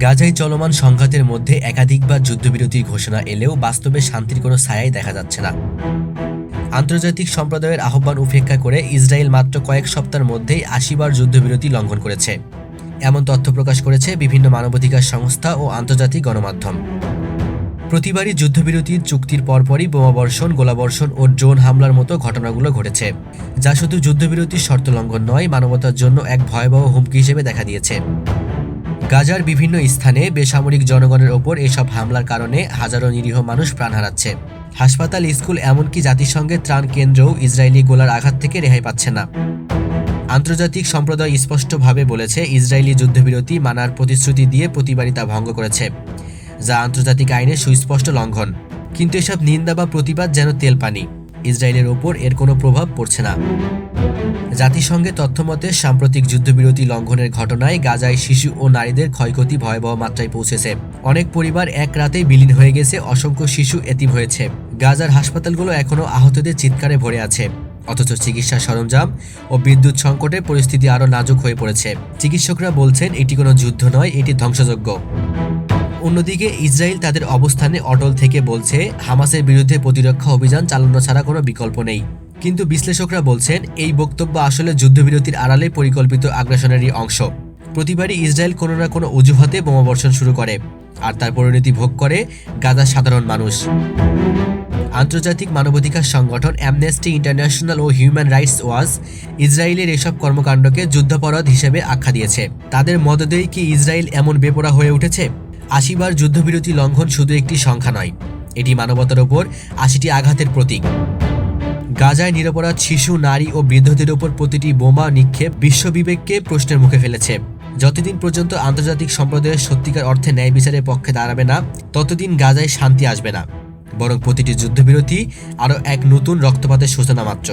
গাজায় চলমান সংঘাতের মধ্যে একাধিকবার যুদ্ধবিরতির ঘোষণা এলেও বাস্তবে শান্তির কোনো ছায়াই দেখা যাচ্ছে না। আন্তর্জাতিক সম্প্রদায়ের আহ্বান উপেক্ষা করে ইসরায়েল মাত্র কয়েক সপ্তাহের মধ্যেই ৮০ বার যুদ্ধবিরতি লঙ্ঘন করেছে, এমন তথ্য প্রকাশ করেছে বিভিন্ন মানবাধিকার সংস্থা ও আন্তর্জাতিক গণমাধ্যম। প্রতিবারই যুদ্ধবিরতির চুক্তির পরপরই বোমাবর্ষণ, গোলাবর্ষণ ও ড্রোন হামলার মতো ঘটনাগুলো ঘটেছে, যা শুধু যুদ্ধবিরতির শর্ত লঙ্ঘন নয়, মানবতার জন্য এক ভয়াবহ হুমকি হিসেবে দেখা দিয়েছে। গাজার বিভিন্ন স্থানে বেসামরিক জনগণের ওপর এসব হামলার কারণে হাজারো নিরীহ মানুষ প্রাণ হারাচ্ছে। হাসপাতাল, স্কুল, এমনকি জাতিসংঘের ত্রাণ কেন্দ্রও ইসরায়েলি গোলার আঘাত থেকে রেহাই পাচ্ছে না। আন্তর্জাতিক সম্প্রদায় স্পষ্টভাবে বলেছে, ইসরায়েলি যুদ্ধবিরতি মানার প্রতিশ্রুতি দিয়ে প্রতিবারই তা ভঙ্গ করেছে, যা আন্তর্জাতিক আইনের সুস্পষ্ট লঙ্ঘন। কিন্তু এসব নিন্দা বা প্রতিবাদ যেন তেলপানি, ইসরায়েলের ওপর এর কোনো প্রভাব পড়ছে না। জাতিসংঘের তথ্যমতে সাম্প্রতিক যুদ্ধবিরতি লঙ্ঘনের ঘটনায় গাজায় শিশু ও নারীদের ক্ষয়ক্ষতি ভয়াবহ মাত্রায় পৌঁছেছে। অনেক পরিবার এক রাতেই বিলীন হয়ে গেছে, অসংখ্য শিশু এতিম হয়েছে। গাজার হাসপাতালগুলো এখনও আহতদের চিৎকারে ভরে আছে, অথচ চিকিৎসা সরঞ্জাম ও বিদ্যুৎ সংকটে পরিস্থিতি আরও নাজুক হয়ে পড়েছে। চিকিৎসকরা বলছেন, এটি কোনো যুদ্ধ নয়, এটি ধ্বংসযজ্ঞ। অন্যদিকে ইসরায়েল তাদের অবস্থানে অটল থেকে বলছে, হামাসের বিরুদ্ধে প্রতিরক্ষা অভিযান চালানো ছাড়া কোনো বিকল্প নেই। কিন্তু বিশ্লেষকরা বলছেন, এই বক্তব্য আসলে যুদ্ধবিরতির আড়ালে পরিকল্পিত আগ্রাসনেরই অংশ। প্রতিবারই ইসরায়েল কোনো না কোনো অজুহাতে বোমাবর্ষণ শুরু করে, আর তার পরিণতি ভোগ করে গাজার সাধারণ মানুষ। আন্তর্জাতিক মানবাধিকার সংগঠন অ্যামনেস্টি ইন্টারন্যাশনাল ও হিউম্যান রাইটস ওয়াচ ইসরায়েলের এসব কর্মকাণ্ডকে যুদ্ধাপরাধ হিসেবে আখ্যা দিয়েছে। তাদের মদদেই কি ইসরায়েল এমন বেপরোয়া হয়ে উঠেছে? ৮০ বার যুদ্ধবিরতি লঙ্ঘন শুধু একটি সংখ্যা নয়, এটি মানবতার ওপর ৮০টি আঘাতের প্রতীক। গাজায় নিরপরাধ শিশু, নারী ও বৃদ্ধদের ওপর প্রতিটি বোমা নিক্ষেপ বিশ্ববিবেককে প্রশ্নের মুখে ফেলেছে। যতদিন পর্যন্ত আন্তর্জাতিক সম্প্রদায়ের সত্যিকার অর্থে ন্যায় বিচারের পক্ষে দাঁড়াবে না, ততদিন গাজায় শান্তি আসবে না, বরং প্রতিটি যুদ্ধবিরতি আরও এক নতুন রক্তপাতের সূচনা মাত্র।